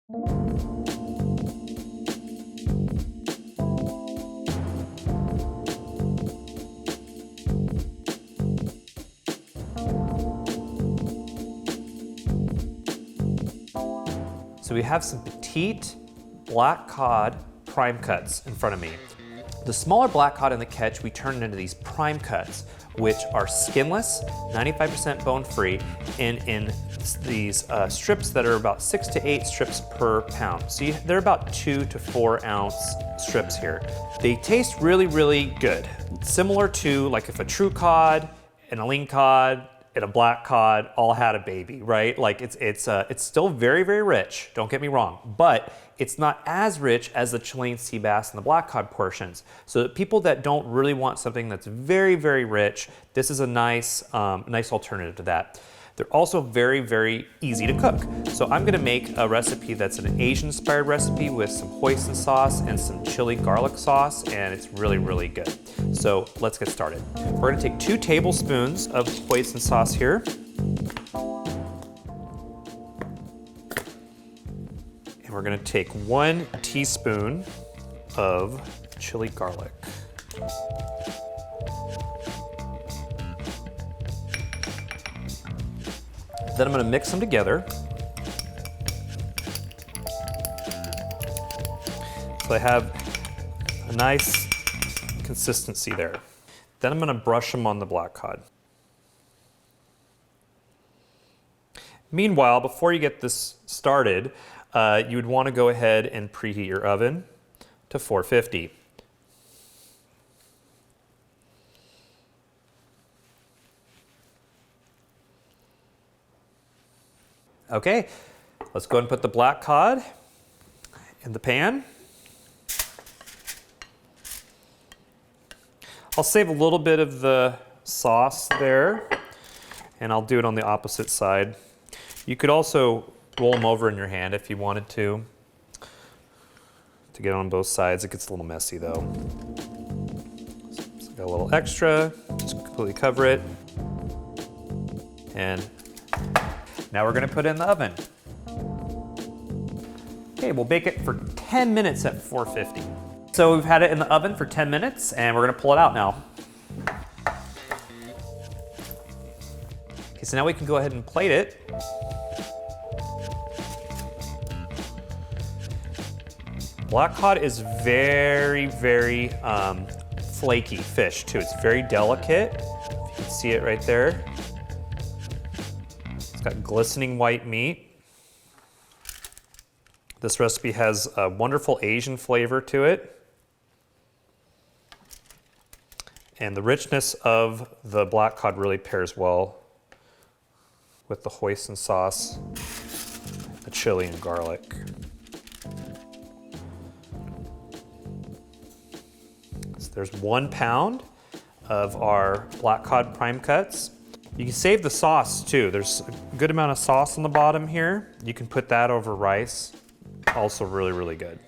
So we have some Petite Black Cod Prime Cuts in front of me. The smaller black cod in the catch we turn into these prime cuts, which are skinless, 95% bone-free, and in these strips that are about 6 to 8 strips per pound. So they're about 2 to 4 ounce strips here. They taste really, really good. Similar to like if a true cod and a lean cod and a black cod all had a baby, right? Like it's still very, very rich, don't get me wrong, but it's not as rich as the Chilean sea bass and the black cod portions. So people that don't really want something that's very, very rich, this is a nice, nice alternative to that. They're also very, very easy to cook. So I'm gonna make a recipe that's an Asian-inspired recipe with some hoisin sauce and some chili garlic sauce, and it's really, really good. So let's get started. We're gonna take 2 tablespoons of hoisin sauce here. And we're gonna take 1 teaspoon of chili garlic. Then I'm gonna mix them together. So I have a nice consistency there. Then I'm gonna brush them on the black cod. Meanwhile, before you get this started, you would wanna go ahead and preheat your oven to 450. Okay, let's go ahead and put the black cod in the pan. I'll save a little bit of the sauce there, and I'll do it on the opposite side. You could also roll them over in your hand if you wanted to get on both sides. It gets a little messy though. So got a little extra, just completely cover it. And now we're gonna put it in the oven. Okay, we'll bake it for 10 minutes at 450. So we've had it in the oven for 10 minutes and we're gonna pull it out now. Okay, so now we can go ahead and plate it. Black cod is very, very flaky fish too. It's very delicate. If you can see it right there. Got glistening white meat. This recipe has a wonderful Asian flavor to it. And the richness of the black cod really pairs well with the hoisin sauce, the chili and garlic. So there's 1 pound of our black cod prime cuts. You can save the sauce too. There's a good amount of sauce on the bottom here. You can put that over rice. Also really, really good.